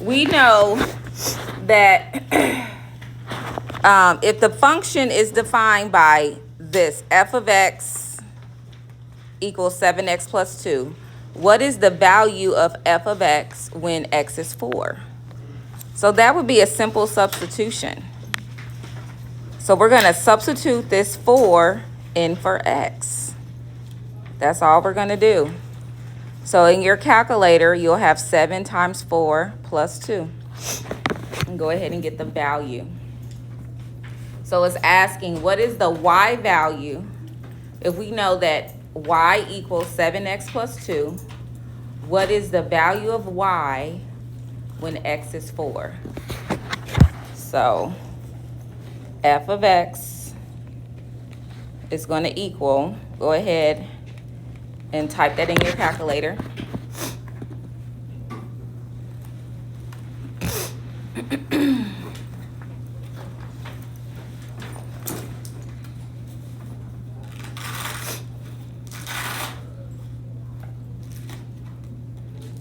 we know that if the function is defined by this, f of x equals 7x plus 2, what is the value of f of x when x is 4? So that would be a simple substitution. So we're going to substitute this 4 in for x. That's all we're going to do. So in your calculator, you'll have 7 times 4 plus 2. And go ahead and get the value. So it's asking, what is the y value? If we know that y equals 7x plus 2, what is the value of y when x is 4? So f of x is going to equal, go ahead and type that in your calculator.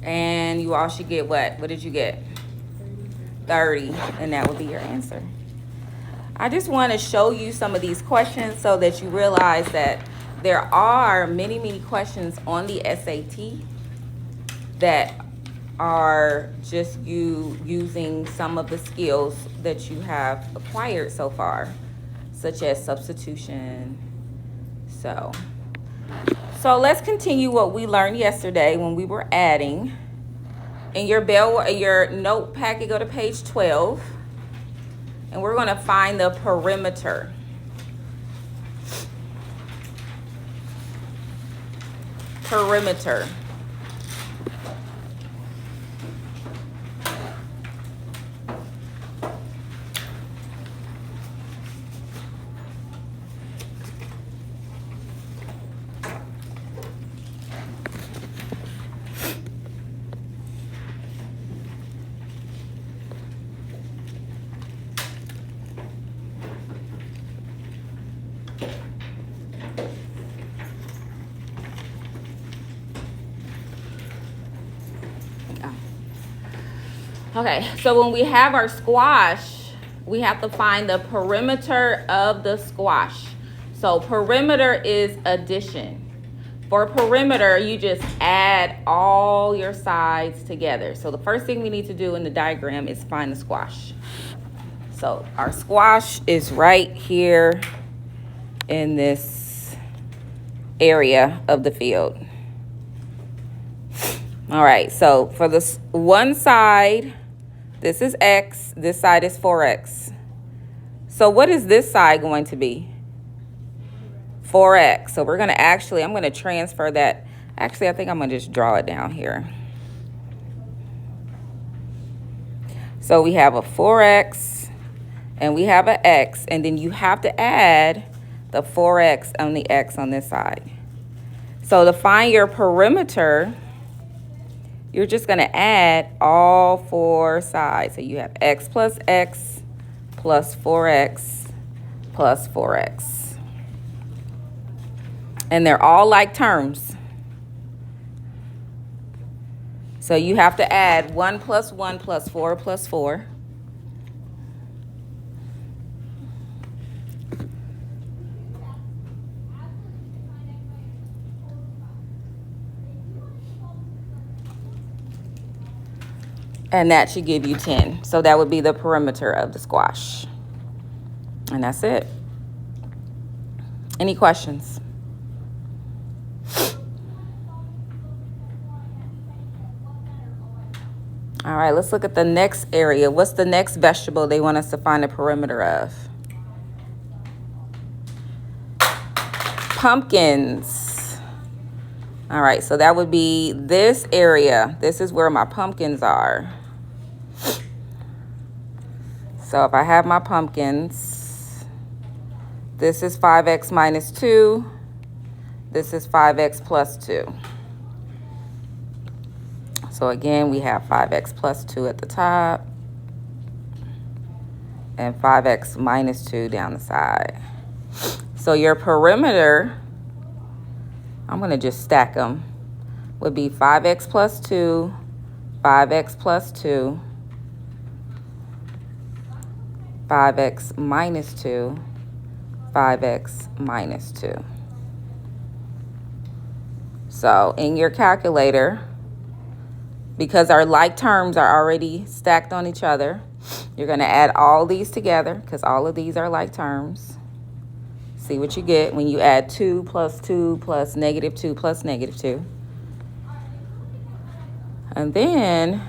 And you all should get what? What did you get? 30. And that would be your answer. I just want to show you some of these questions so that you realize that there are many, many questions on the SAT that are just you using some of the skills that you have acquired so far, such as substitution. So let's continue what we learned yesterday when we were adding. In your note packet, go to page 12, and we're going to find the perimeter. Perimeter. Okay, so when we have our squash, we have to find the perimeter of the squash. So perimeter is addition. For perimeter, you just add all your sides together. So the first thing we need to do in the diagram is find the squash. So our squash is right here in this area of the field. All right, so for this one side, this is x, this side is 4x. So what is this side going to be? 4x. So we're going to I'm going to transfer that. Actually, I think I'm going to just draw it down here. So we have a 4x and we have an x, and then you have to add the 4x on the x on this side. So to find your perimeter, you're just going to add all 4 sides. So you have x plus 4x plus 4x. And they're all like terms. So you have to add 1 plus 1 plus 4 plus 4. And that should give you 10. So that would be the perimeter of the squash. And that's it. Any questions? All right, let's look at the next area. What's the next vegetable they want us to find the perimeter of? Pumpkins. All right, so that would be this area. This is where my pumpkins are. So if I have my pumpkins, this is 5x minus 2. This is 5x plus 2. So again, we have 5x plus 2 at the top and 5x minus 2 down the side. So your perimeter, I'm going to just stack them, would be 5x plus 2, 5x plus 2, 5x minus 2, 5x minus 2. So in your calculator, because our like terms are already stacked on each other, you're going to add all these together because all of these are like terms. See what you get when you add 2 plus 2 plus negative 2 plus negative 2. And then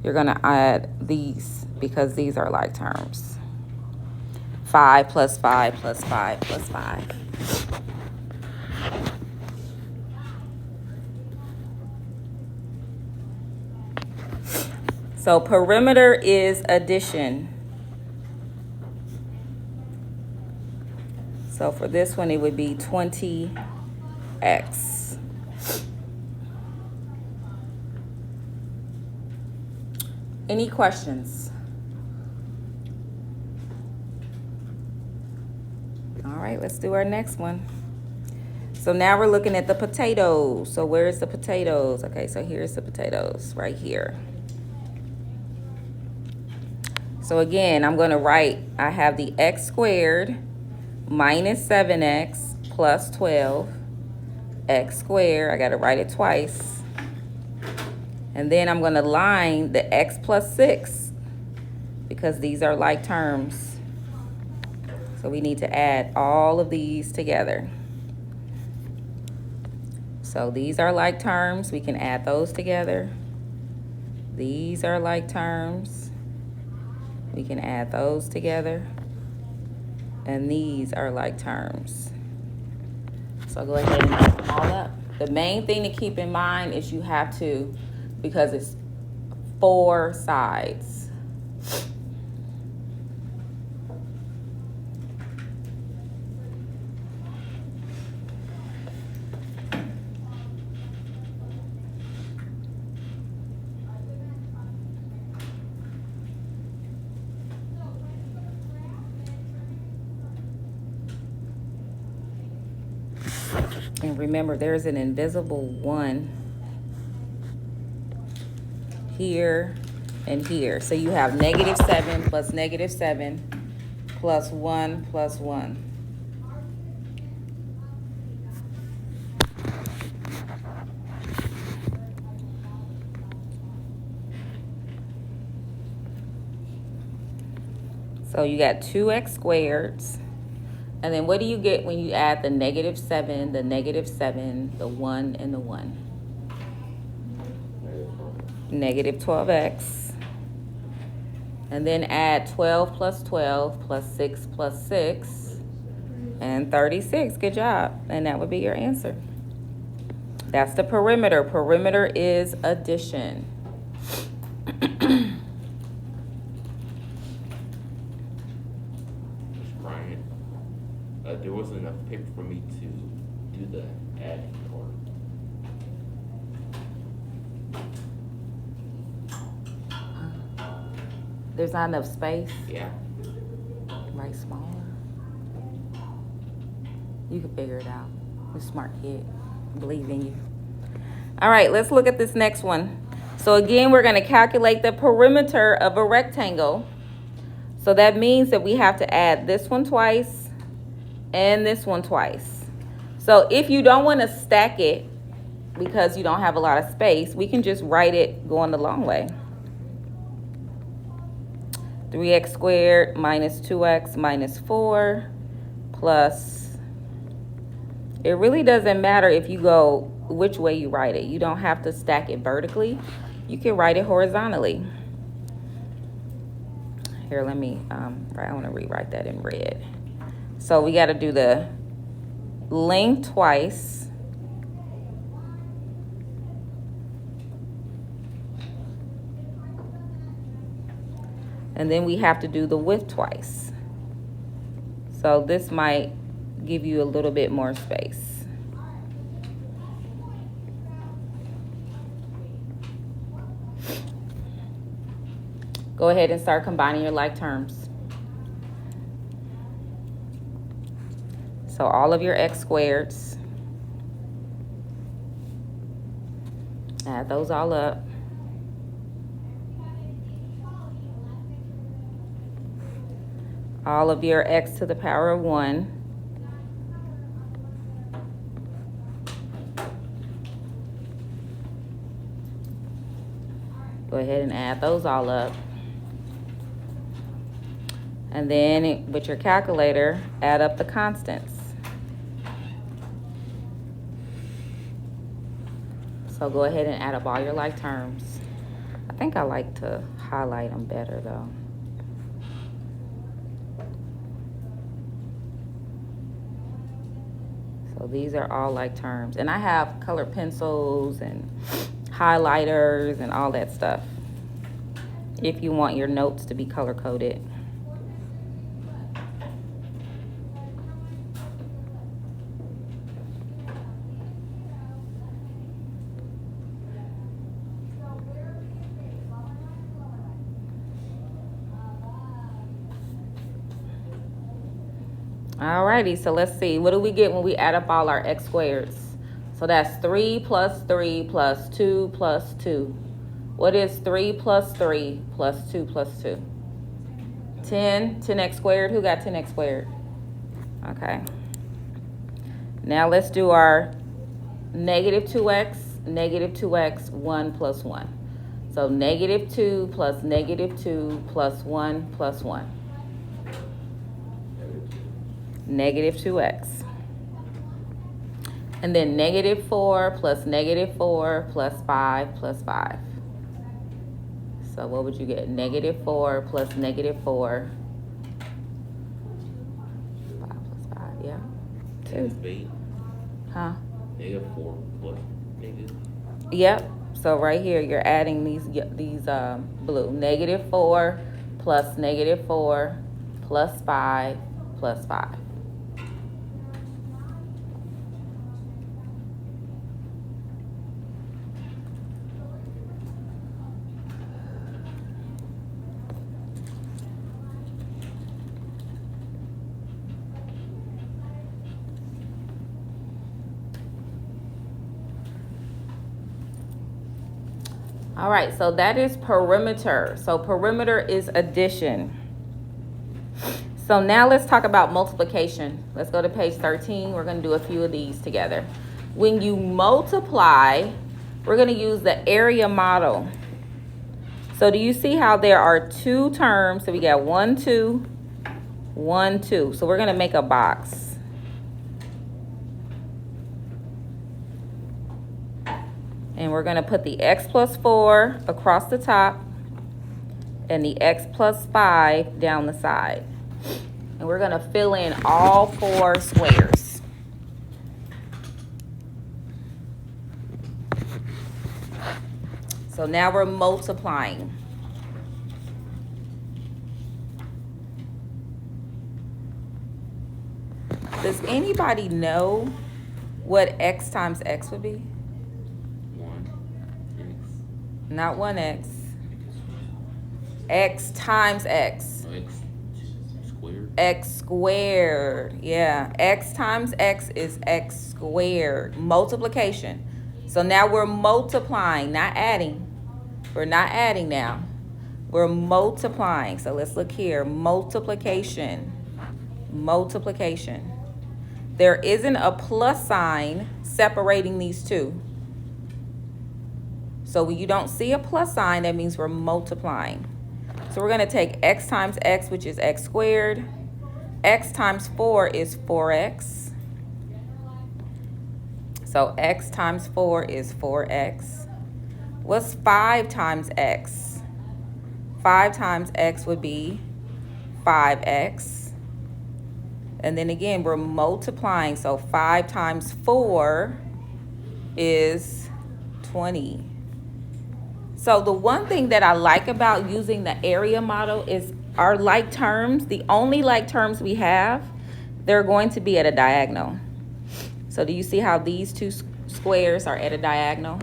you're going to add these because these are like terms. 5 plus 5 plus 5 plus 5. So perimeter is addition. So for this one, it would be 20x. Any questions? All right, let's do our next one. So now we're looking at the potatoes. So where is the potatoes? Okay, so here's the potatoes right here. So again, I'm going to write, I have the x squared minus 7x plus 12, x squared, I got to write it twice. And then I'm going to line the x plus 6 because these are like terms. So we need to add all of these together. So these are like terms. We can add those together. These are like terms. We can add those together. And these are like terms. So go ahead and add them all up. The main thing to keep in mind is you have to, because it's 4 sides. And remember, there's an invisible 1 here and here. So you have negative 7 plus negative 7 plus 1 plus 1. So you got 2x squared. And then what do you get when you add the negative 7, the negative 7, the 1, and the 1? Negative 12x. And then add 12 plus 12 plus 6 plus 6. And 36. Good job. And that would be your answer. That's the perimeter. Perimeter is addition. There wasn't enough paper for me to do the adding or. There's not enough space. Yeah. Right, smaller. You can figure it out. You're a smart kid. I believe in you. All right, let's look at this next one. So again, we're going to calculate the perimeter of a rectangle. So that means that we have to add this one twice and this one twice. So if you don't want to stack it because you don't have a lot of space, we can just write it going the long way. 3x squared minus 2x minus 4 plus, it really doesn't matter if you go which way you write it. You don't have to stack it vertically. You can write it horizontally. Here, let me, I want to rewrite that in red. So we got to do the length twice. And then we have to do the width twice. So this might give you a little bit more space. Go ahead and start combining your like terms. So all of your x squareds, add those all up. all of your x to the power of 1. Go ahead and add those all up. And then with your calculator, add up the constants. So go ahead and add up all your like terms. I think I like to highlight them better though. So these are all like terms. And I have colored pencils and highlighters and all that stuff if you want your notes to be color coded. Alrighty, so let's see. What do we get when we add up all our x squareds? So that's 3 plus 3 plus 2 plus 2. What is 3 plus 3 plus 2 plus 2? 10. 10x squared. Who got 10x squared? Okay. Now let's do our negative 2x, 1 plus 1. So negative 2 plus negative 2 plus 1 plus 1. Negative 2x. And then negative 4 plus negative 4 plus 5 plus 5. So what would you get? Negative 4 plus negative 4. 5 plus 5, yeah. 2. Huh? Negative 4 plus negative. Yep. So right here, you're adding these blue. Negative 4 plus negative 4 plus 5 plus 5. All right, so that is perimeter. So perimeter is addition. So now let's talk about multiplication. Let's go to page 13. We're going to do a few of these together. When you multiply, we're going to use the area model. So do you see how there are two terms? So we got 1, 2, 1, 2. So we're going to make a box. And we're going to put the x plus 4 across the top and the x plus 5 down the side. And we're going to fill in all 4 squares. So now we're multiplying. Does anybody know what x times x would be? Not 1x. X times x. X squared. X squared. Yeah. X times x is x squared. Multiplication. So now we're multiplying, not adding. We're not adding now. We're multiplying. So let's look here. Multiplication. Multiplication. There isn't a plus sign separating these two. So when you don't see a plus sign, that means we're multiplying. So we're going to take x times x, which is x squared. X times 4 is 4x. So x times 4 is 4x. What's 5 times x? 5 times x would be 5x. And then again, we're multiplying. So 5 times 4 is 20. So the one thing that I like about using the area model is our like terms, the only like terms we have, they're going to be at a diagonal. So do you see how these two squares are at a diagonal?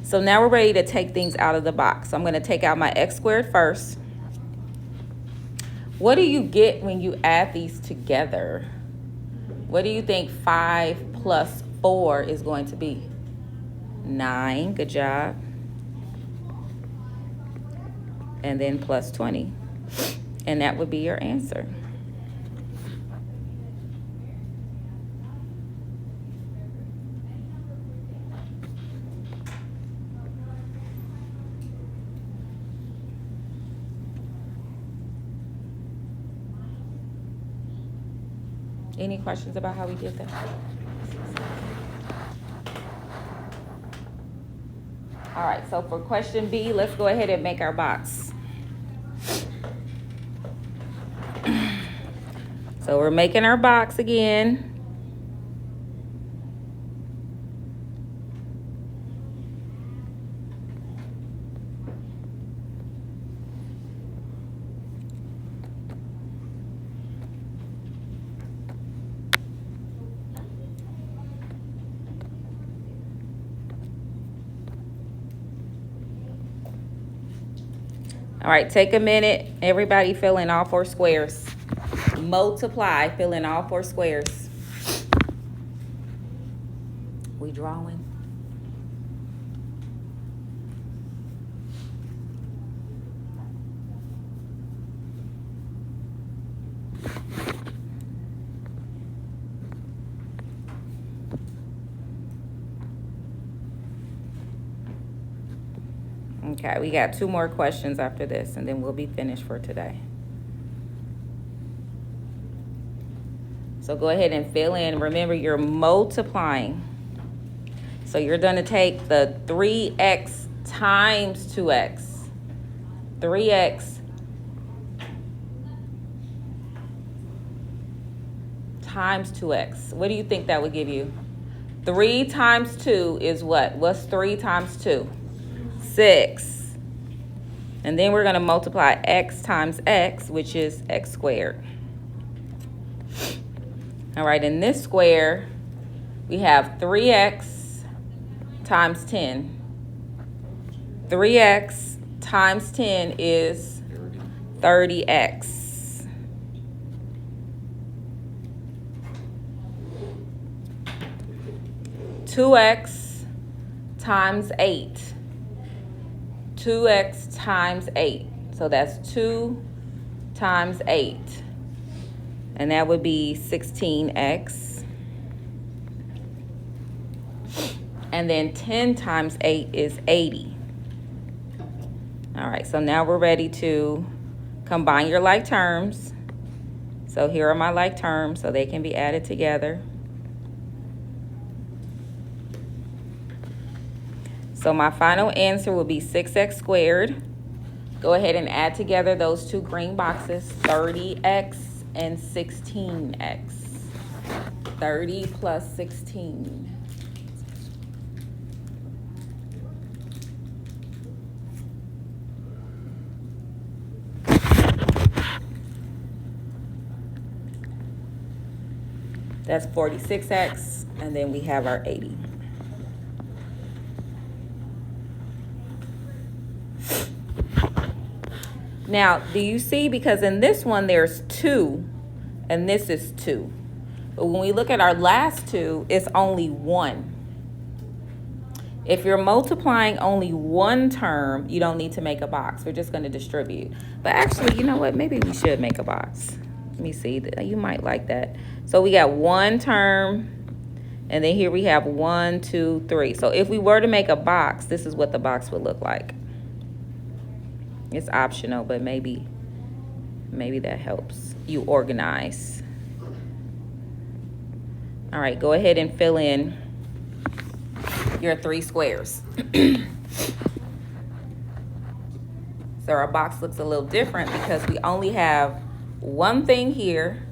So now we're ready to take things out of the box. So I'm going to take out my x squared first. What do you get when you add these together? What do you think 5 plus 4 is going to be? 9. Good job. And then plus 20. And that would be your answer. Any questions about how we did that? All right, so for question B, let's go ahead and make our box. So we're making our box again. All right, take a minute. Everybody fill in all 4 squares. Multiply, fill in all 4 squares. We drawing? Okay, we got 2 more questions after this, and then we'll be finished for today. So go ahead and fill in. Remember, you're multiplying. So you're going to take the 3x times 2x. 3x times 2x. What do you think that would give you? 3 times 2 is what? What's 3 times 2? 6. And then we're going to multiply x times x, which is x squared. All right, in this square, we have 3x times 10. 3x times 10 is 30x. Two x times 8. 2x times 8. So that's 2 times 8. And that would be 16x. And then 10 times 8 is 80. All right, so now we're ready to combine your like terms. So here are my like terms, so they can be added together. So my final answer will be 6x squared. Go ahead and add together those 2 green boxes, 30x and 16x. 30 plus 16. That's 46x, and then we have our 80. Now, do you see? Because in this one, there's 2, and this is 2. But when we look at our last 2, it's only 1. If you're multiplying only 1 term, you don't need to make a box. We're just going to distribute. But actually, you know what? Maybe we should make a box. Let me see. You might like that. So we got 1 term, and then here we have 1, 2, 3. So if we were to make a box, this is what the box would look like. It's optional, but maybe that helps you organize. All right, go ahead and fill in your 3 squares. So our box looks a little different because we only have 1 thing here,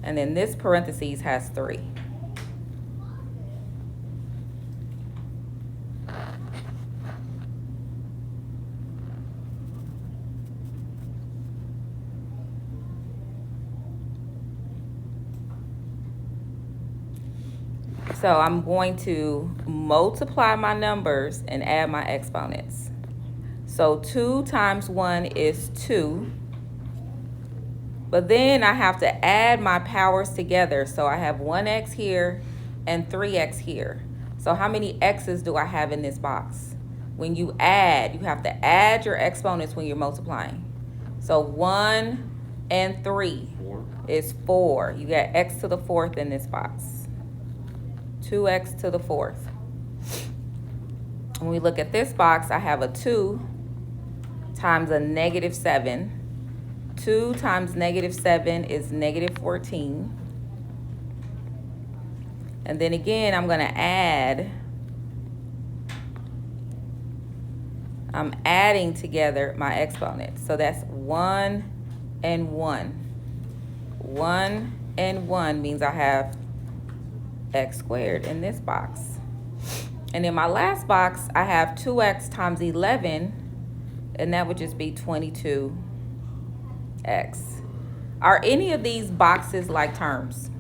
and then this parentheses has 3. So I'm going to multiply my numbers and add my exponents. So 2 times 1 is 2. But then I have to add my powers together. So I have 1x here and 3x here. So how many x's do I have in this box? When you add, you have to add your exponents when you're multiplying. So 1 and 3 is 4. You got x to the 4th in this box. 2x to the 4th. When we look at this box, I have a 2 times a -7. 2 times -7 is -14. And then again, I'm adding together my exponents. So that's 1 and 1. 1 and 1 means I have x squared in this box. And in my last box, I have 2x times 11, and that would just be 22x. Are any of these boxes like terms?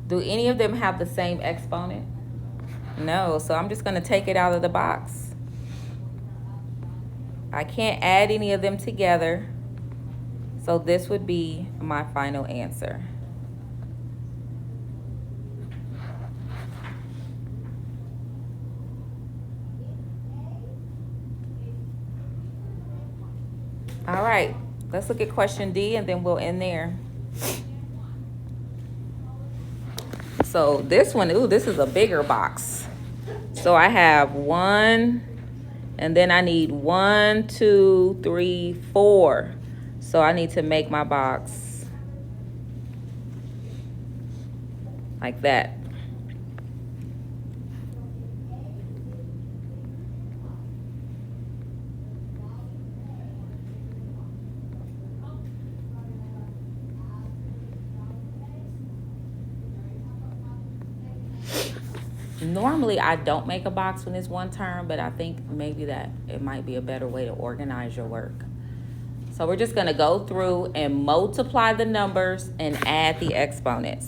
Do any of them have the same exponent? No, so I'm just going to take it out of the box. I can't add any of them together, so this would be my final answer. All right, let's look at question D and then we'll end there. So this one, ooh, this is a bigger box. So I have 1, and then I need 1, 2, 3, 4. So I need to make my box like that. Normally, I don't make a box when it's one term, but I think maybe that it might be a better way to organize your work. So we're just going to go through and multiply the numbers and add the exponents.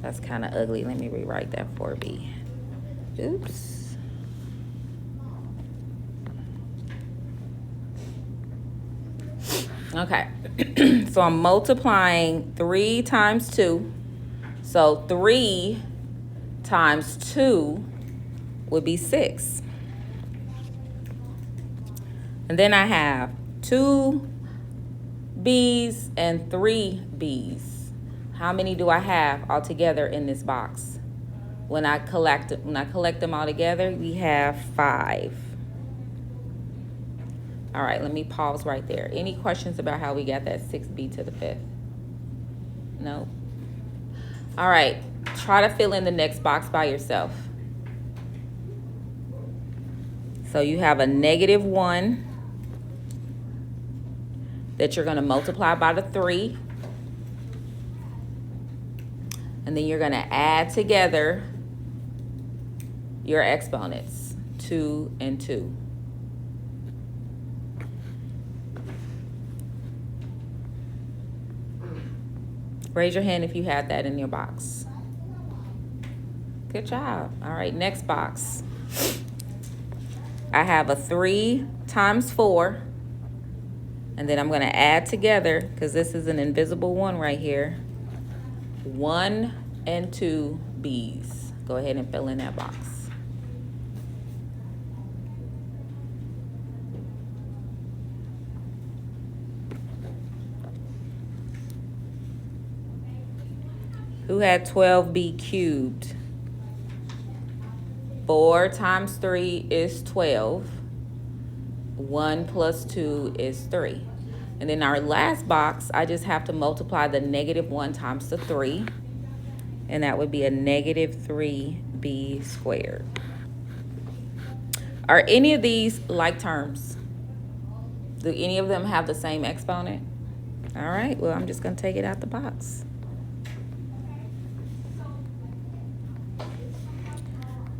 That's kind of ugly. Let me rewrite that for B. Oops. Okay. So I'm multiplying 3 times 2. So 3 times 2 would be 6. And then I have 2 B's and 3 B's. How many do I have altogether in this box? When I collect them all together, we have 5. All right, let me pause right there. Any questions about how we got that 6B to the 5th? No? All right, try to fill in the next box by yourself. So you have a -1 that you're going to multiply by the 3. And then you're going to add together your exponents, 2 and 2. Raise your hand if you have that in your box. Good job. All right, next box. I have a 3 times 4. And then I'm going to add together, because this is an invisible 1 right here, 1 and 2 B's. Go ahead and fill in that box. Who had 12B cubed? 4 times 3 is 12. 1 plus 2 is 3. And then our last box, I just have to multiply the -1 times the 3. And that would be a -3B squared. Are any of these like terms? Do any of them have the same exponent? All right, well, I'm just going to take it out the box.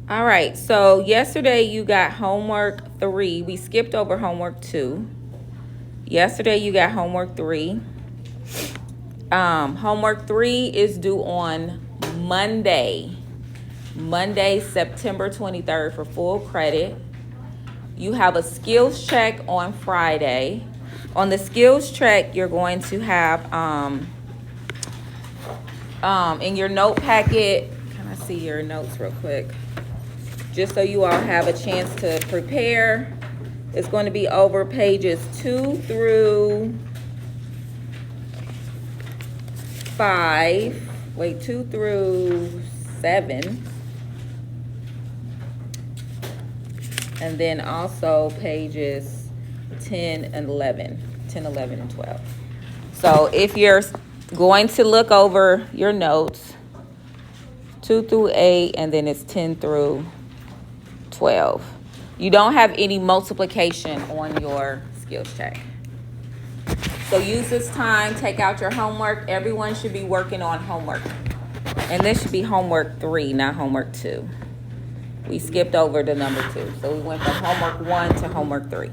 All right, so yesterday you got homework 3. We skipped over homework 2. Yesterday you got homework 3. Homework 3 is due on Monday, September 23rd for full credit. You have a skills check on Friday. On the skills check, you're going to have in your note packet, can I see your notes real quick? Just so you all have a chance to prepare. It's going to be over pages 2 through 5. Wait, 2 through 7. And then also pages 10 and 11. 10, 11, and 12. So if you're going to look over your notes, 2 through 8, and then it's 10 through 12. You don't have any multiplication on your skills check. So use this time, take out your homework. Everyone should be working on homework. And this should be homework 3, not homework 2. We skipped over the number 2. So we went from homework 1 to homework 3.